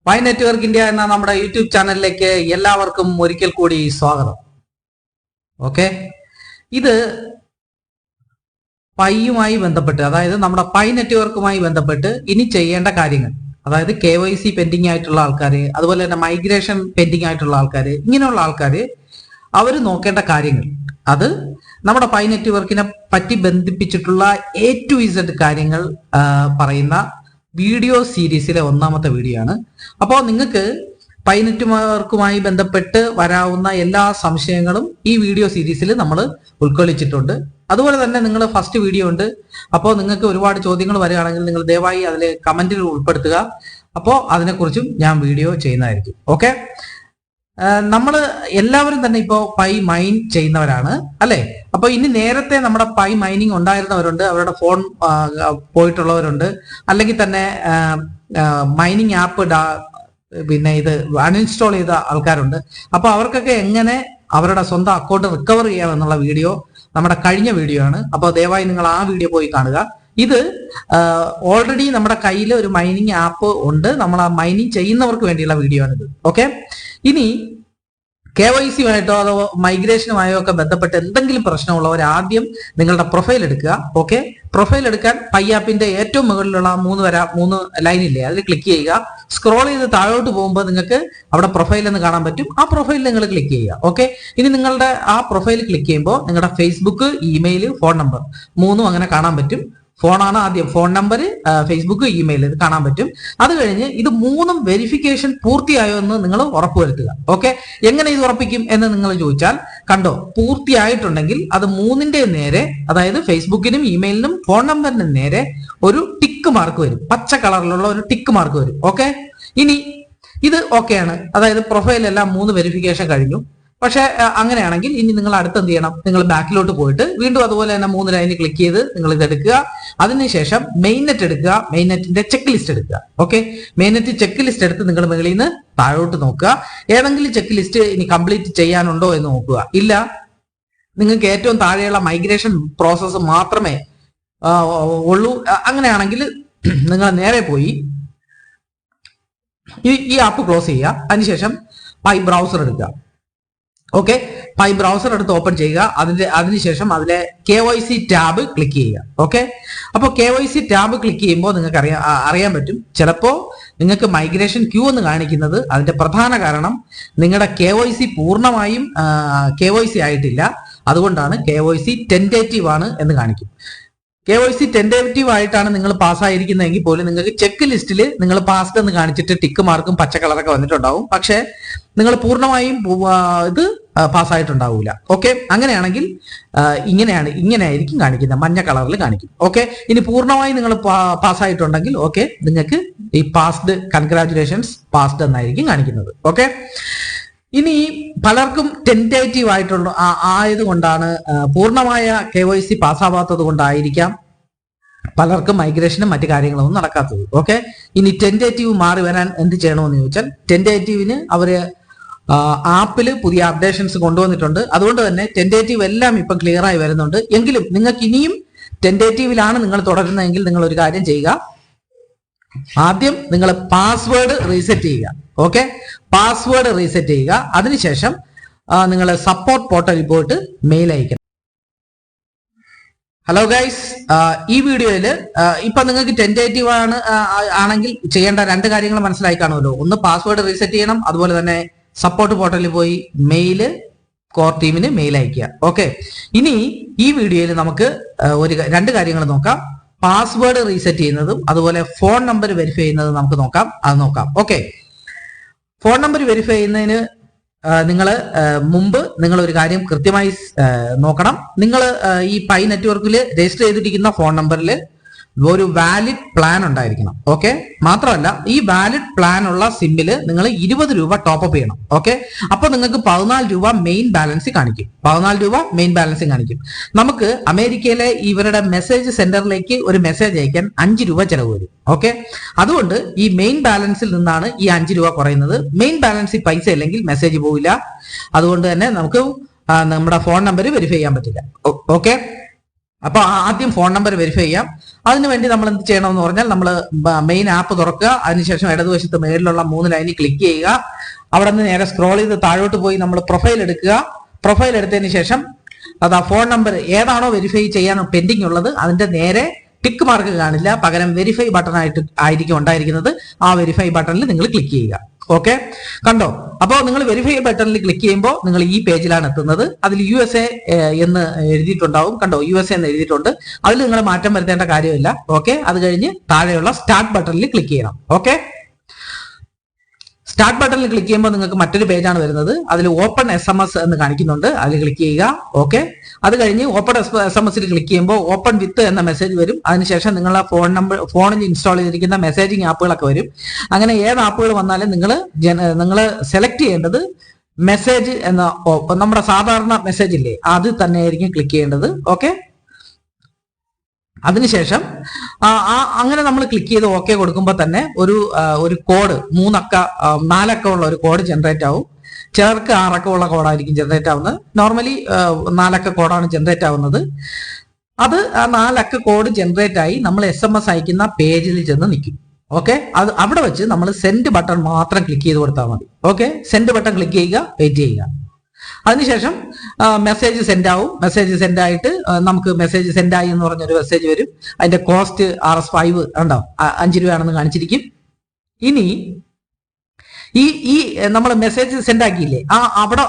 Pi network India എന്ന നമ്മുടെ YouTube ചാനലിലേക്ക് എല്ലാവർക്കും ഒരിക്കൽ കൂടി സ്വാഗതം. ഓക്കെ, ഇത് പൈയുമായി ബന്ധപ്പെട്ട്, അതായത് നമ്മുടെ പൈ നെറ്റ്വർക്കുമായി ബന്ധപ്പെട്ട് ഇനി ചെയ്യേണ്ട കാര്യങ്ങൾ, അതായത് KYC പെൻഡിങ് ആയിട്ടുള്ള ആൾക്കാർ, അതുപോലെ തന്നെ മൈഗ്രേഷൻ പെൻഡിങ് ആയിട്ടുള്ള ആൾക്കാർ, ഇങ്ങനെയുള്ള ആൾക്കാർ അവർ നോക്കേണ്ട കാര്യങ്ങൾ, അത് നമ്മുടെ പൈ നെറ്റ്വർക്കിനെ പറ്റി ബന്ധിപ്പിച്ചിട്ടുള്ള A to Z കാര്യങ്ങൾ പറയുന്ന വീഡിയോ സീരീസിലെ ഒന്നാമത്തെ വീഡിയോ ആണ്. അപ്പോൾ നിങ്ങൾക്ക് പൈ നെറ്റ്വർക്കുമായി ബന്ധപ്പെട്ട് വരാവുന്ന എല്ലാ സംശയങ്ങളും ഈ വീഡിയോ സീരീസിൽ നമ്മൾ ഉൾക്കൊള്ളിച്ചിട്ടുണ്ട്. അതുപോലെ തന്നെ നിങ്ങൾ ഫസ്റ്റ് വീഡിയോ ഉണ്ട്. അപ്പോൾ നിങ്ങൾക്ക് ഒരുപാട് ചോദ്യങ്ങൾ വരികയാണെങ്കിൽ നിങ്ങൾ ദയവായി അതിൽ കമന്റിൽ ഉൾപ്പെടുത്തുക. അപ്പോൾ അതിനെക്കുറിച്ചും ഞാൻ വീഡിയോ ചെയ്യുന്നതായിരിക്കും. ഓക്കെ, നമ്മൾ എല്ലാവരും തന്നെ ഇപ്പോൾ പൈ മൈൻ ചെയ്യുന്നവരാണ് അല്ലെ? അപ്പൊ ഇനി നേരത്തെ നമ്മുടെ പൈ മൈനിങ് ഉണ്ടായിരുന്നവരുണ്ട്, അവരുടെ ഫോൺ പോയിട്ടുള്ളവരുണ്ട്, അല്ലെങ്കിൽ തന്നെ മൈനിങ് ആപ്പ് പിന്നെ ഇത് അൺഇൻസ്റ്റാൾ ചെയ്ത ആൾക്കാരുണ്ട്. അപ്പൊ അവർക്കൊക്കെ എങ്ങനെ അവരുടെ സ്വന്തം അക്കൗണ്ട് റിക്കവർ ചെയ്യാമെന്നുള്ള വീഡിയോ നമ്മുടെ കഴിഞ്ഞ വീഡിയോ ആണ്. അപ്പോൾ ദയവായി നിങ്ങൾ ആ വീഡിയോ പോയി കാണുക. ഇത് ഓൾറെഡി നമ്മുടെ കയ്യിൽ ഒരു മൈനിങ് ആപ്പ് ഉണ്ട്, നമ്മൾ ആ മൈനിങ് ചെയ്യുന്നവർക്ക് വേണ്ടിയുള്ള വീഡിയോ ആണിത്. ഓക്കെ, ഇനി KYCയുമായിട്ടോ അതോ മൈഗ്രേഷനുമായോ ഒക്കെ ബന്ധപ്പെട്ട് എന്തെങ്കിലും പ്രശ്നമുള്ളവർ ആദ്യം നിങ്ങളുടെ പ്രൊഫൈൽ എടുക്കുക. ഓക്കെ, പ്രൊഫൈൽ എടുക്കാൻ പൈ ആപ്പിന്റെ ഏറ്റവും മുകളിലുള്ള മൂന്ന് ലൈൻ ഇല്ലേ, അതിൽ ക്ലിക്ക് ചെയ്യുക. സ്ക്രോൾ ചെയ്ത് താഴോട്ട് പോകുമ്പോൾ നിങ്ങൾക്ക് അവിടെ പ്രൊഫൈൽ എന്ന് കാണാൻ പറ്റും. ആ പ്രൊഫൈലിൽ നിങ്ങൾ ക്ലിക്ക് ചെയ്യുക. ഓക്കെ, ഇനി നിങ്ങളുടെ ആ പ്രൊഫൈൽ ക്ലിക്ക് ചെയ്യുമ്പോൾ നിങ്ങളുടെ ഫേസ്ബുക്ക്, ഇമെയിൽ, ഫോൺ നമ്പർ മൂന്നും അങ്ങനെ കാണാൻ പറ്റും. ഫോണാണ് ആദ്യം, ഫോൺ നമ്പർ, ഫേസ്ബുക്ക്, ഇമെയിൽ, ഇത് കാണാൻ പറ്റും. അത് കഴിഞ്ഞ് ഇത് മൂന്നും വെരിഫിക്കേഷൻ പൂർത്തിയായോ എന്ന് നിങ്ങൾ ഉറപ്പുവരുത്തുക. ഓക്കെ, എങ്ങനെ ഇത് ഉറപ്പിക്കും എന്ന് നിങ്ങൾ ചോദിച്ചാൽ, കണ്ടോ, പൂർത്തിയായിട്ടുണ്ടെങ്കിൽ അത് മൂന്നിന്റെ നേരെ, അതായത് ഫേസ്ബുക്കിനും ഇമെയിലിനും ഫോൺ നമ്പറിനും നേരെ ഒരു ടിക്ക് മാർക്ക് വരും, പച്ച കളറിലുള്ള ഒരു ടിക്ക് മാർക്ക് വരും. ഓക്കെ, ഇനി ഇത് ഓക്കെയാണ്, അതായത് പ്രൊഫൈൽ എല്ലാം 3 വെരിഫിക്കേഷൻ കഴിഞ്ഞു. പക്ഷെ അങ്ങനെയാണെങ്കിൽ ഇനി നിങ്ങൾ അടുത്ത് എന്ത് ചെയ്യണം, നിങ്ങൾ ബാക്കിലോട്ട് പോയിട്ട് വീണ്ടും അതുപോലെ തന്നെ 3 ലൈനിൽ ക്ലിക്ക് ചെയ്ത് നിങ്ങൾ ഇത് എടുക്കുക. അതിനുശേഷം മെയിൻ നെറ്റ് എടുക്കുക, മെയിൻ നെറ്റിന്റെ ചെക്ക് ലിസ്റ്റ് എടുക്കുക. Okay, main net check list എടുത്ത് നിങ്ങൾ മുകളിൽ നിന്ന് താഴോട്ട് നോക്കുക. ഏതെങ്കിലും ചെക്ക് ലിസ്റ്റ് ഇനി കംപ്ലീറ്റ് ചെയ്യാനുണ്ടോ എന്ന് നോക്കുക. ഇല്ല, നിങ്ങൾക്ക് ഏറ്റവും താഴെയുള്ള മൈഗ്രേഷൻ പ്രോസസ്സ് മാത്രമേ ഉള്ളൂ. അങ്ങനെയാണെങ്കിൽ നിങ്ങൾ നേരെ പോയി ഈ ആപ്പ് ക്ലോസ് ചെയ്യുക. അതിനുശേഷം പൈ ബ്രൗസർ എടുക്കുക. ഓക്കെ, പൈ ബ്രൗസർ എടുത്ത് ഓപ്പൺ ചെയ്യുക. അതിനുശേഷം അതിലെ KYC ടാബ് ക്ലിക്ക് ചെയ്യുക. ഓക്കെ, അപ്പോൾ KYC ടാബ് ക്ലിക്ക് ചെയ്യുമ്പോൾ നിങ്ങൾക്ക് അറിയാൻ പറ്റും, ചിലപ്പോൾ നിങ്ങൾക്ക് മൈഗ്രേഷൻ ക്യൂ എന്ന് കാണിക്കുന്നത് അതിന്റെ പ്രധാന കാരണം നിങ്ങളുടെ KYC പൂർണ്ണമായും KYC ആയിട്ടില്ല, അതുകൊണ്ടാണ് KYC ടെൻറ്റേറ്റീവ് ആണ് എന്ന് കാണിക്കും. KYC ടെൻറ്റേറ്റീവ് ആയിട്ടാണ് നിങ്ങൾ പാസ്സായിരിക്കുന്നതെങ്കിൽ പോലും നിങ്ങൾക്ക് ചെക്ക് ലിസ്റ്റിൽ നിങ്ങൾ പാസ്ഡ് എന്ന് കാണിച്ചിട്ട് ടിക്ക് മാർക്കും പച്ച കളറൊക്കെ വന്നിട്ടുണ്ടാവും. പക്ഷെ നിങ്ങൾ പൂർണ്ണമായും ഇത് പാസ്സായിട്ടുണ്ടാവില്ല. ഓക്കെ, അങ്ങനെയാണെങ്കിൽ ഇങ്ങനെയായിരിക്കും കാണിക്കുന്നത്, മഞ്ഞ കളറിൽ കാണിക്കും. ഓക്കെ, ഇനി പൂർണ്ണമായും നിങ്ങൾ പാസ്സായിട്ടുണ്ടെങ്കിൽ ഓക്കെ, നിങ്ങൾക്ക് ഈ പാസ്ഡ്, കൺഗ്രാറ്റുലേഷൻസ് പാസ്ഡ് എന്നായിരിക്കും കാണിക്കുന്നത്. ഓക്കെ, ഇനി പലർക്കും ടെൻറ്റേറ്റീവ് ആയിട്ടുള്ള ആയതുകൊണ്ടാണ്, പൂർണ്ണമായ KYC പാസ്സാവാത്തത് കൊണ്ടായിരിക്കാം പലർക്കും മൈഗ്രേഷനും മറ്റു കാര്യങ്ങളൊന്നും നടക്കാത്തത്. ഓക്കെ, ഇനി ടെൻറ്റേറ്റീവ് മാറി വരാൻ എന്ത് ചെയ്യണമെന്ന് ചോദിച്ചാൽ, ടെൻറ്റേറ്റീവിന് അവര് ആപ്പിൽ പുതിയ അപ്ഡേഷൻസ് കൊണ്ടുവന്നിട്ടുണ്ട്. അതുകൊണ്ട് തന്നെ ടെൻറ്റേറ്റീവ് എല്ലാം ഇപ്പം ക്ലിയർ ആയി വരുന്നുണ്ട്. എങ്കിലും നിങ്ങൾക്ക് ഇനിയും ടെൻറ്റേറ്റീവിലാണ് നിങ്ങൾ തുടരുന്നതെങ്കിൽ നിങ്ങൾ ഒരു കാര്യം ചെയ്യുക, ആദ്യം നിങ്ങൾ പാസ്വേഡ് റീസെറ്റ് ചെയ്യുക. ഓക്കെ, പാസ്വേഡ് റീസെറ്റ് ചെയ്യുക. അതിനുശേഷം നിങ്ങൾ സപ്പോർട്ട് പോർട്ടലിൽ പോയിട്ട് മെയിൽ അയക്കണം. ഹലോ ഗൈസ്, ഈ വീഡിയോയിൽ ഇപ്പൊ നിങ്ങൾക്ക് ടെൻറ്റേറ്റീവ് ആണെങ്കിൽ ചെയ്യേണ്ട 2 കാര്യങ്ങൾ മനസ്സിലായി കാണുമല്ലോ. ഒന്ന്, പാസ്വേഡ് റീസെറ്റ് ചെയ്യണം. അതുപോലെ തന്നെ സപ്പോർട്ട് പോർട്ടലിൽ പോയി മെയില്, കോർ ടീമിന് മെയിൽ അയക്കുക. ഓക്കെ, ഇനി ഈ വീഡിയോയിൽ നമുക്ക് 2 കാര്യങ്ങൾ നോക്കാം. പാസ്വേഡ് റീസെറ്റ് ചെയ്യുന്നതും അതുപോലെ ഫോൺ നമ്പർ വെരിഫൈ ചെയ്യുന്നതും നമുക്ക് നോക്കാം. അത് നോക്കാം. ഓക്കെ, ഫോൺ നമ്പർ വെരിഫൈ ചെയ്യുന്നതിന് നിങ്ങൾ മുമ്പ് നിങ്ങൾ ഒരു കാര്യം കൃത്യമായി നോക്കണം. നിങ്ങൾ ഈ പൈ നെറ്റ്വർക്കിൽ രജിസ്റ്റർ ചെയ്തിരിക്കുന്ന ഫോൺ നമ്പറിൽ ഒരു വാലിഡ് പ്ലാൻ ഉണ്ടായിരിക്കണം. ഓക്കെ, മാത്രമല്ല ഈ വാലിഡ് പ്ലാൻ ഉള്ള സിമ്മില് നിങ്ങൾ 20 രൂപ ടോപ്പ് ചെയ്യണം. ഓക്കെ, അപ്പൊ നിങ്ങൾക്ക് 14 രൂപ മെയിൻ ബാലൻസ് കാണിക്കും. 14 രൂപ മെയിൻ ബാലൻസ് കാണിക്കും. നമുക്ക് അമേരിക്കയിലെ ഇവരുടെ മെസ്സേജ് സെന്ററിലേക്ക് ഒരു മെസ്സേജ് അയക്കാൻ 5 രൂപ ചെലവ് വരും. ഓക്കെ, അതുകൊണ്ട് ഈ മെയിൻ ബാലൻസിൽ നിന്നാണ് ഈ 5 രൂപ കുറയുന്നത്. മെയിൻ ബാലൻസിൽ പൈസ ഇല്ലെങ്കിൽ മെസ്സേജ് പോവില്ല. അതുകൊണ്ട് തന്നെ നമുക്ക് നമ്മുടെ ഫോൺ നമ്പർ വെരിഫൈ ചെയ്യാൻ പറ്റില്ല. ഓക്കെ, അപ്പൊ ആദ്യം ഫോൺ നമ്പർ വെരിഫൈ ചെയ്യാം. അതിനുവേണ്ടി നമ്മൾ എന്ത് ചെയ്യണമെന്ന് പറഞ്ഞാൽ നമ്മൾ മെയിൻ ആപ്പ് തുറക്കുക. അതിനുശേഷം ഇടതുവശത്ത് മേളിലുള്ള 3 ലൈനിൽ ക്ലിക്ക് ചെയ്യുക. അവിടെ നിന്ന് നേരെ സ്ക്രോൾ ചെയ്ത് താഴോട്ട് പോയി നമ്മൾ പ്രൊഫൈൽ എടുക്കുക. പ്രൊഫൈൽ എടുത്തതിന് ശേഷം അത് ആ ഫോൺ നമ്പർ ഏതാണോ വെരിഫൈ ചെയ്യാൻ പെൻഡിങ് ഉള്ളത് അതിന്റെ നേരെ ടിക്ക് മാർക്ക് കാണില്ല, പകരം വെരിഫൈ ബട്ടൺ ആയിരിക്കും ഉണ്ടായിരിക്കുന്നത്. ആ വെരിഫൈ ബട്ടണിൽ നിങ്ങൾ ക്ലിക്ക് ചെയ്യുക. ഓക്കെ, കണ്ടോ? അപ്പോൾ നിങ്ങൾ വെരിഫൈ ബട്ടണിൽ ക്ലിക്ക് ചെയ്യുമ്പോൾ നിങ്ങൾ ഈ പേജിലാണ് എത്തുന്നത്. അതിൽ USA എന്ന് എഴുതിയിട്ടുണ്ടാവും. കണ്ടോ, USA എന്ന് എഴുതിയിട്ടുണ്ട്. അതിൽ നിങ്ങൾ മാറ്റം വരുത്തേണ്ട കാര്യമില്ല. ഓക്കെ, അത് കഴിഞ്ഞ് താഴെയുള്ള സ്റ്റാർട്ട് ബട്ടണിൽ ക്ലിക്ക് ചെയ്യണം. ഓക്കെ, സ്റ്റാർട്ട് ബട്ടണിൽ ക്ലിക്ക് ചെയ്യുമ്പോൾ നിങ്ങൾക്ക് മറ്റൊരു പേജാണ് വരുന്നത്. അതിൽ ഓപ്പൺ SMS എന്ന് കാണിക്കുന്നുണ്ട്. അതിൽ ക്ലിക്ക് ചെയ്യുക. ഓക്കെ, അത് കഴിഞ്ഞ് ഓപ്പൺ SMS ക്ലിക്ക് ചെയ്യുമ്പോൾ ഓപ്പൺ വിത്ത് എന്ന മെസ്സേജ് വരും. അതിനുശേഷം നിങ്ങളുടെ ഫോണിൽ ഇൻസ്റ്റാൾ ചെയ്തിരിക്കുന്ന മെസ്സേജിങ് ആപ്പുകളൊക്കെ വരും. അങ്ങനെ ഏത് ആപ്പുകൾ വന്നാലും നിങ്ങൾ സെലക്ട് ചെയ്യേണ്ടത് മെസ്സേജ് എന്ന നമ്മുടെ സാധാരണ മെസ്സേജ് ഇല്ലേ, അത് തന്നെ ആയിരിക്കും ക്ലിക്ക് ചെയ്യേണ്ടത്. ഓക്കെ, അതിനുശേഷം അങ്ങനെ നമ്മൾ ക്ലിക്ക് ചെയ്ത് ഓക്കെ കൊടുക്കുമ്പോൾ തന്നെ ഒരു കോഡ് 4 അക്ക ഉള്ള ഒരു കോഡ് ജനറേറ്റ് ആവും. ചിലർക്ക് 6 അക്കമുള്ള കോഡായിരിക്കും ജനറേറ്റ് ആവുന്നത്. നോർമലി 4 അക്ക കോഡാണ് ജനറേറ്റ് ആവുന്നത്. അത് 4 അക്ക കോഡ് ജനറേറ്റ് ആയി നമ്മൾ SMS അയക്കുന്ന പേജിൽ ചെന്ന് നിൽക്കും. ഓക്കെ, അത് അവിടെ വെച്ച് നമ്മൾ സെൻഡ് ബട്ടൺ മാത്രം ക്ലിക്ക് ചെയ്ത് കൊടുത്താൽ മതി. ഓക്കെ, സെൻഡ് ബട്ടൺ ക്ലിക്ക് ചെയ്യുക, വെയിറ്റ് ചെയ്യുക. അതിനുശേഷം മെസ്സേജ് സെൻഡ് ആവും. മെസ്സേജ് സെൻഡ് ആയിട്ട് നമുക്ക് മെസ്സേജ് സെൻഡ് ആയി എന്ന് പറഞ്ഞൊരു മെസ്സേജ് വരും. അതിന്റെ കോസ്റ്റ് RS5 ഉണ്ടാവും, 5 രൂപയാണെന്ന് കാണിച്ചിരിക്കും. ഇനി ഈ നമ്മൾ മെസ്സേജ് സെൻഡ് ആക്കിയില്ലേ,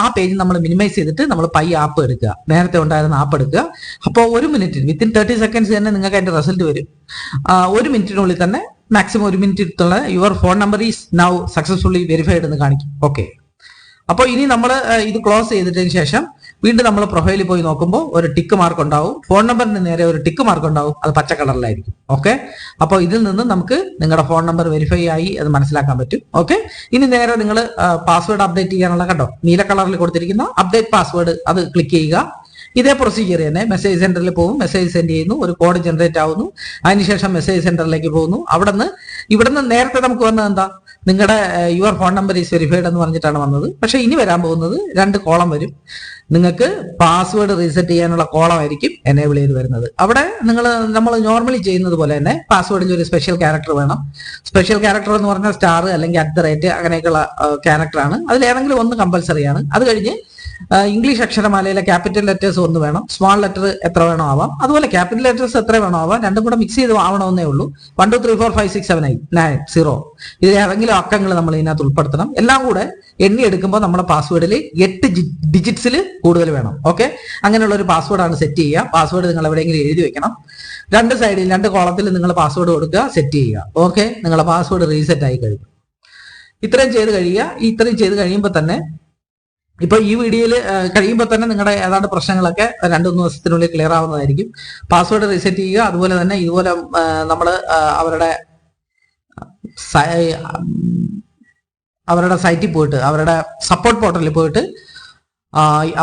ആ പേജ് നമ്മൾ മിനിമൈസ് ചെയ്തിട്ട് നമ്മൾ പൈ ആപ്പ് എടുക്കുക. നേരത്തെ ഉണ്ടായിരുന്ന ആപ്പ് എടുക്കുക. അപ്പോൾ 1 മിനിറ്റ് വിത്തിൻ 30 സെക്കൻഡ്സ് തന്നെ നിങ്ങൾക്ക് അതിന്റെ റിസൾട്ട് വരും. 1 മിനിറ്റിനുള്ളിൽ തന്നെ, മാക്സിമം 1 മിനിറ്റിലുള്ള your phone number is now successfully verified എന്ന് കാണിക്കും. ഓക്കെ, അപ്പോൾ ഇനി നമ്മൾ ഇത് ക്ലോസ് ചെയ്തിട്ടതിന് ശേഷം വീണ്ടും നമ്മൾ പ്രൊഫൈലിൽ പോയി നോക്കുമ്പോൾ ഒരു ടിക്ക് മാർക്ക് ഉണ്ടാവും. ഫോൺ നമ്പറിന് നേരെ ഒരു ടിക്ക് മാർക്ക് ഉണ്ടാവും. അത് പച്ച കളറിലായിരിക്കും. ഓക്കെ, അപ്പോൾ ഇതിൽ നിന്ന് നമുക്ക് നിങ്ങളുടെ ഫോൺ നമ്പർ വെരിഫൈ ആയി എന്ന് മനസ്സിലാക്കാൻ പറ്റും. ഓക്കെ, ഇനി നേരെ നിങ്ങൾ പാസ്വേഡ് അപ്ഡേറ്റ് ചെയ്യാനുള്ള, കണ്ടോ, നീല കളറിൽ കൊടുത്തിരിക്കുന്ന അപ്ഡേറ്റ് പാസ്വേഡ്, അത് ക്ലിക്ക് ചെയ്യുക. ഇതേ പ്രൊസീജിയർ തന്നെ മെസ്സേജ് സെന്ററിൽ പോകും. മെസ്സേജ് സെൻഡ് ചെയ്യുന്നു, ഒരു കോഡ് ജനറേറ്റ് ആവുന്നു. അതിനുശേഷം മെസ്സേജ് സെന്ററിലേക്ക് പോകുന്നു. ഇവിടുന്ന് നേരത്തെ നമുക്ക് വന്നത് എന്താ, നിങ്ങളുടെ your phone number is verified എന്ന് പറഞ്ഞിട്ടാണ് വന്നത്. പക്ഷെ ഇനി വരാൻ പോകുന്നത് 2 കോളം വരും. നിങ്ങൾക്ക് പാസ്വേഡ് റീസെറ്റ് ചെയ്യാനുള്ള കോളം ആയിരിക്കും എനേബിൾ ചെയ്ത് വരുന്നത്. അവിടെ നമ്മൾ നോർമലി ചെയ്യുന്നത് പോലെ തന്നെ പാസ്വേഡിൽ ഒരു സ്പെഷ്യൽ ക്യാരക്ടർ വേണം. സ്പെഷ്യൽ ക്യാരക്ടർ എന്ന് പറഞ്ഞാൽ സ്റ്റാർ അല്ലെങ്കിൽ @ അങ്ങനെയൊക്കെയുള്ള ക്യാരക്ടറാണ്. അതിലേതെങ്കിലും ഒന്ന് കമ്പൽസറിയാണ്. അത് കഴിഞ്ഞ് ഇംഗ്ലീഷ് അക്ഷരമാലയിലെ ക്യാപിറ്റൽ ലെറ്റേഴ്സ് 1 വേണം. സ്മോൾ ലെറ്റർ എത്ര വേണോ ആവാം. അതുപോലെ ക്യാപിറ്റൽ ലെറ്റേഴ്സ് എത്ര വേണോ ആവാം. രണ്ടും കൂടെ മിക്സ് ചെയ്ത് ആവണമെന്നേ ഉള്ളൂ. 1 2 3 4 5 6 7 8 9 0 ഇതിൽ ഏതെങ്കിലും അക്കങ്ങൾ നമ്മൾ ഇതിനകത്ത് ഉൾപ്പെടുത്തണം. എല്ലാം കൂടെ എണ്ണി എടുക്കുമ്പോൾ നമ്മുടെ പാസ്വേഡിൽ 8 ഡിജിറ്റ്സിൽ കൂടുതൽ വേണം. ഓക്കെ, അങ്ങനെയുള്ള ഒരു പാസ്വേഡാണ് സെറ്റ് ചെയ്യുക. പാസ്വേഡ് നിങ്ങൾ എവിടെയെങ്കിലും എഴുതി വെക്കണം. 2 സൈഡിൽ 2 കോളത്തിൽ നിങ്ങൾ പാസ്വേഡ് കൊടുക്കുക, സെറ്റ് ചെയ്യുക. ഓക്കെ, നിങ്ങളുടെ പാസ്വേഡ് റീസെറ്റ് ആയി കഴിയും. ഇത്രയും ചെയ്ത് കഴിയുമ്പോൾ തന്നെ, ഇപ്പൊ ഈ വീഡിയോയിൽ കഴിയുമ്പോൾ തന്നെ നിങ്ങളുടെ ഏതാണ്ട് പ്രശ്നങ്ങളൊക്കെ 2-3 ദിവസത്തിനുള്ളിൽ ക്ലിയർ ആവുന്നതായിരിക്കും. പാസ്വേഡ് റീസെറ്റ് ചെയ്യുക. അതുപോലെ തന്നെ ഇതുപോലെ നമ്മൾ അവരുടെ സൈറ്റിൽ പോയിട്ട്, അവരുടെ സപ്പോർട്ട് പോർട്ടലിൽ പോയിട്ട്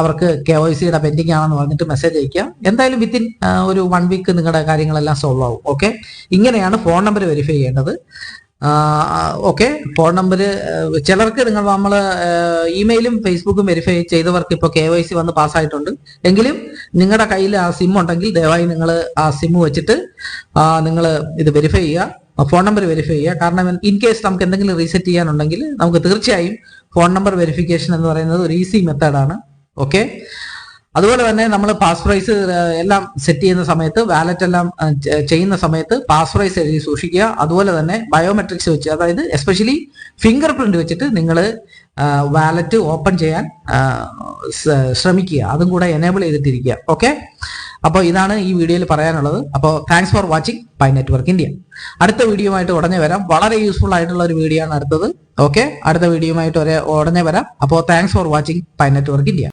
അവർക്ക് KYCയുടെ പെൻഡിങ് ആണെന്ന് പറഞ്ഞിട്ട് മെസ്സേജ് അയക്കുക. എന്തായാലും വിത്തിൻ ഒരു 1 വീക്ക് നിങ്ങളുടെ കാര്യങ്ങളെല്ലാം സോൾവ് ആവും. ഓക്കെ, ഇങ്ങനെയാണ് ഫോൺ നമ്പർ വെരിഫൈ ചെയ്യേണ്ടത്. ഓക്കെ, ഫോൺ നമ്പർ ചിലർക്ക് നമ്മൾ ഇമെയിലും ഫേസ്ബുക്കും വെരിഫൈ ചെയ്തവർക്ക് ഇപ്പോൾ KYC വന്ന് പാസ്സായിട്ടുണ്ട്. എങ്കിലും നിങ്ങളുടെ കയ്യിൽ ആ സിം ഉണ്ടെങ്കിൽ ദയവായി നിങ്ങൾ ആ സിം വെച്ചിട്ട് നിങ്ങൾ ഇത് വെരിഫൈ ചെയ്യുക, ഫോൺ നമ്പർ വെരിഫൈ ചെയ്യുക. കാരണം ഇൻ കേസ് നമുക്ക് എന്തെങ്കിലും റീസെറ്റ് ചെയ്യാനുണ്ടെങ്കിൽ നമുക്ക് തീർച്ചയായും ഫോൺ നമ്പർ വെരിഫിക്കേഷൻ എന്ന് പറയുന്നത് ഒരു ഈസി മെത്തേഡാണ്. ഓക്കെ, അതുപോലെ തന്നെ നമ്മൾ പാസ്വേഡ് എല്ലാം സെറ്റ് ചെയ്യുന്ന സമയത്ത്, വാലറ്റ് എല്ലാം ചെയ്യുന്ന സമയത്ത് പാസ്വേഡ് എഴുതി സൂക്ഷിക്കുക. അതുപോലെ തന്നെ ബയോമെട്രിക്സ് വെച്ച്, അതായത് എസ്പെഷ്യലി ഫിംഗർ പ്രിന്റ് വെച്ചിട്ട് നിങ്ങൾ വാലറ്റ് ഓപ്പൺ ചെയ്യാൻ ശ്രമിക്കുക. അതും കൂടെ എനേബിൾ ചെയ്തിട്ടിരിക്കുക. ഓക്കെ, അപ്പോൾ ഇതാണ് ഈ വീഡിയോയിൽ പറയാനുള്ളത്. അപ്പോൾ thanks for watching pi network India. അടുത്ത വീഡിയോയുമായിട്ട് ഉടനെ വരാം. വളരെ യൂസ്ഫുൾ ആയിട്ടുള്ള ഒരു വീഡിയോ ആണ് അടുത്തത്. ഓക്കെ, അടുത്ത വീഡിയോയുമായിട്ട് ഉടനെ വരാം. അപ്പോൾ thanks for watching pi network India.